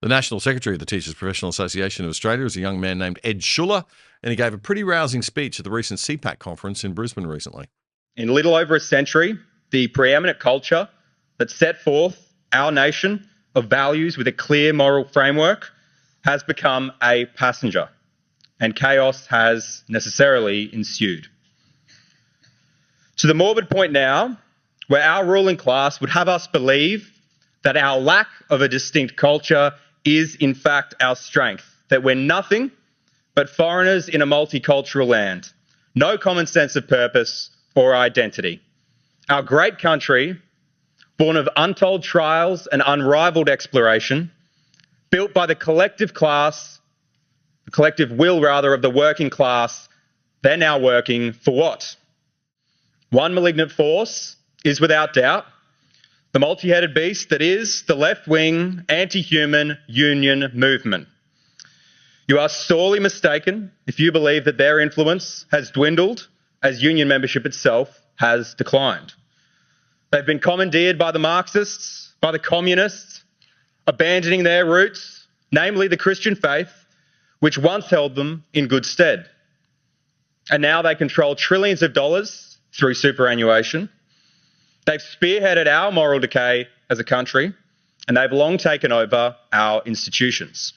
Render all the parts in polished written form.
The National Secretary of the Teachers Professional Association of Australia is a young man named Ed Schuller, and he gave a pretty rousing speech at the recent CPAC conference in Brisbane recently. In little over a century, the preeminent culture that set forth our nation of values with a clear moral framework has become a passenger, and chaos has necessarily ensued. To the morbid point now, where our ruling class would have us believe that our lack of a distinct culture is in fact our strength, that we're nothing but foreigners in a multicultural land, no common sense of purpose or identity. Our great country, born of untold trials and unrivaled exploration, built by the collective will of the working class, they're now working for what? One malignant force is without doubt the multi-headed beast that is the left-wing, anti-human union movement. You are sorely mistaken if you believe that their influence has dwindled as union membership itself has declined. They've been commandeered by the Marxists, by the communists, abandoning their roots, namely the Christian faith, which once held them in good stead. And now they control trillions of dollars through superannuation. They've spearheaded our moral decay as a country, and they've long taken over our institutions.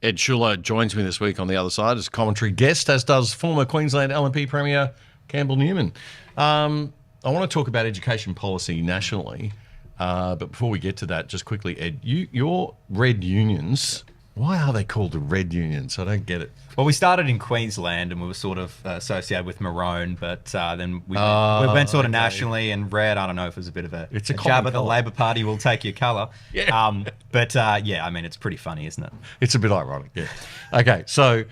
Ed Schuller joins me this week on the other side as commentary guest, as does former Queensland LNP Premier Campbell Newman. I want to talk about education policy nationally, but before we get to that, just quickly, Ed, your red unions, why are they called the red unions? I don't get it. Well, we started in Queensland and we were sort of associated with maroon, but then we went sort of nationally, and red, I don't know if it was a bit of a jab at the Labor Party, will take your colour. Yeah. Yeah, I mean, it's pretty funny, isn't it? It's a bit ironic, yeah. Okay, so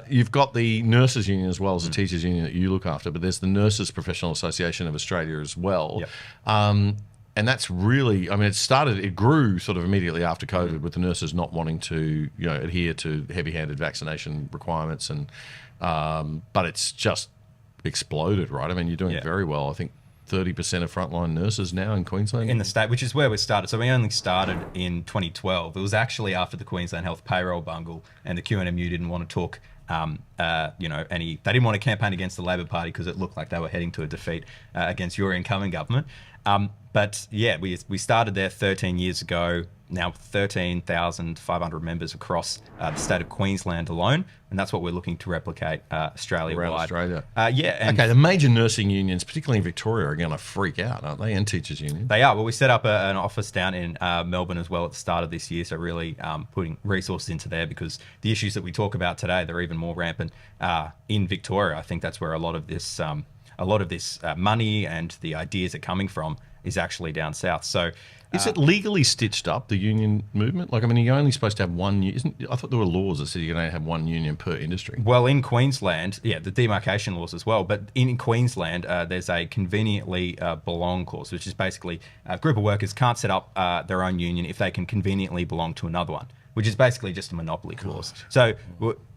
you've got the nurses union as well as the teachers union that you look after, but there's the Nurses Professional Association of Australia as well. Yep. And that's really, I mean, it grew sort of immediately after COVID with the nurses not wanting to, adhere to heavy-handed vaccination requirements, and but it's just exploded, right? I mean, you're doing very well. I think 30% of frontline nurses now in Queensland. In the state, which is where we started. So we only started in 2012. It was actually after the Queensland Health payroll bungle, and the QNMU didn't want to talk they didn't want to campaign against the Labor Party because it looked like they were heading to a defeat against your incoming government. But yeah, we started there 13 years ago. Now 13,500 members across the state of Queensland alone, and that's what we're looking to replicate Australia-wide. Around Australia. Okay, the major nursing unions, particularly in Victoria, are going to freak out, aren't they? And teachers' unions. They are. Well, we set up an office down in Melbourne as well at the start of this year, so really putting resources into there, because the issues that we talk about today, they're even more rampant in Victoria. I think that's where a lot of this money and the ideas are coming from, is actually down south. So is it legally stitched up, the union movement? Like, I mean, you're only supposed to have one union. I thought there were laws that said you can only have one union per industry. Well, in Queensland, the demarcation laws as well, but in Queensland, there's a conveniently belong clause, which is basically a group of workers can't set up their own union if they can conveniently belong to another one, which is basically just a monopoly clause. So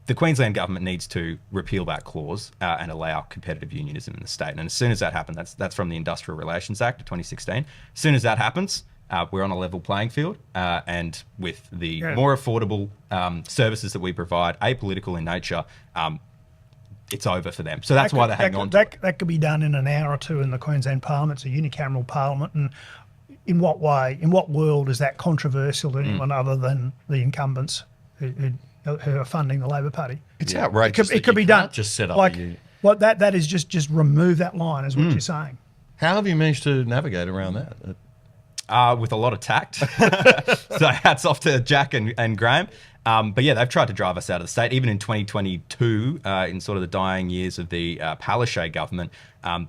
the Queensland government needs to repeal that clause and allow competitive unionism in the state. And as soon as that happens, that's from the Industrial Relations Act of 2016. As soon as that happens, we're on a level playing field, and with the more affordable services that we provide, apolitical in nature, it's over for them. So that's why they hang on to it. That could be done in an hour or two in the Queensland Parliament. It's a unicameral parliament. And in what way, in what world is that controversial to anyone other than the incumbents who are funding the Labor Party? It's outrageous. It could be done. Just set up that is just remove that line, is what you're saying. How have you managed to navigate around that? With a lot of tact. So hats off to Jack and Graham. But yeah, they've tried to drive us out of the state. Even in 2022, in sort of the dying years of the Palaszczuk government,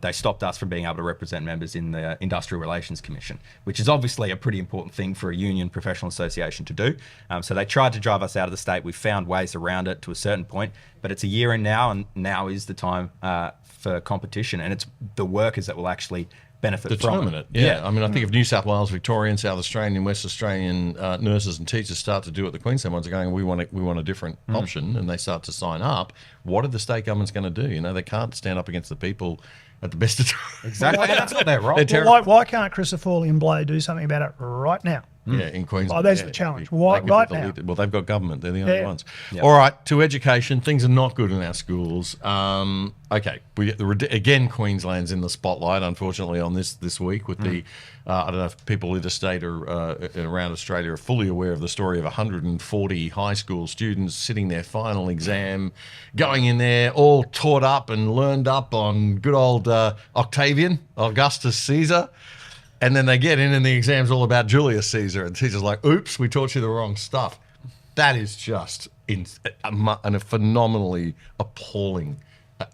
they stopped us from being able to represent members in the Industrial Relations Commission, which is obviously a pretty important thing for a union professional association to do. So they tried to drive us out of the state. We found ways around it to a certain point, but it's a year in now, and now is the time for competition, and it's the workers that will actually benefit from it. Yeah. I mean, I think if New South Wales, Victorian, South Australian, West Australian nurses and teachers start to do what the Queensland ones are going, we want a different option, and they start to sign up, what are the state governments going to do? They can't stand up against the people at the best of times. Exactly. That's not their role. Why can't Chrysopher and Blade do something about it right now? Yeah, in Queensland. Oh, there's yeah. the challenge. They Why, could be right the now? lead- Well, they've got government. They're the only Yeah. ones. Yep. All right, to education. Things are not good in our schools. Okay, we get again, Queensland's in the spotlight, unfortunately, on this week with the, I don't know if people interstate or around Australia are fully aware of the story of 140 high school students sitting their final exam, going in there all taught up and learned up on good old Octavian, Augustus Caesar. And then they get in and the exam's all about Julius Caesar. And the teacher's like, oops, we taught you the wrong stuff. That is just a phenomenally appalling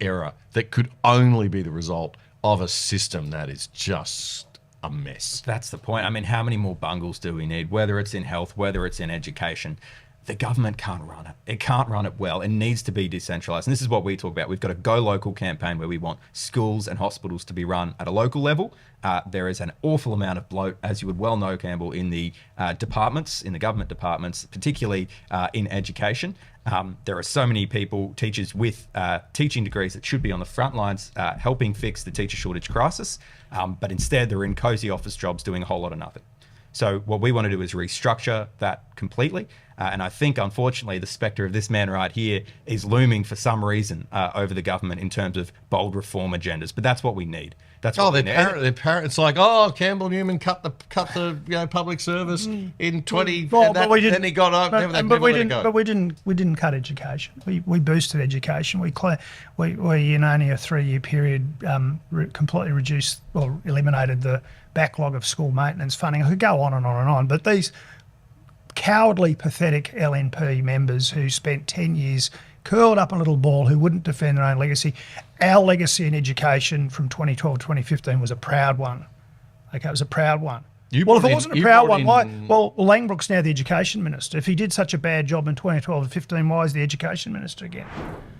error that could only be the result of a system that is just a mess. That's the point. I mean, how many more bungles do we need? Whether it's in health, whether it's in education, the government can't run it. It can't run it well. It needs to be decentralised. And this is what we talk about. We've got a Go Local campaign where we want schools and hospitals to be run at a local level. There is an awful amount of bloat, as you would well know, Campbell, in the departments, in the government departments, particularly in education. There are so many people, teachers with teaching degrees that should be on the front lines helping fix the teacher shortage crisis, but instead they're in cosy office jobs doing a whole lot of nothing. So what we want to do is restructure that completely. And I think, unfortunately, the spectre of this man right here is looming for some reason over the government in terms of bold reform agendas. But that's what we need. That's what we need. Their parents like, Campbell Newman cut the public service in 20. Then he got up. But we didn't cut education. We boosted education. We in only a 3-year period completely reduced or eliminated the backlog of school maintenance funding. I could go on and on and on. But these cowardly, pathetic LNP members who spent 10 years curled up in a little ball who wouldn't defend their own legacy. Our legacy in education from 2012 to 2015 was a proud one. Okay, it was a proud one. If it wasn't a proud one, why? Well, Langbrook's now the education minister. If he did such a bad job in 2012 and 15, why is the education minister again?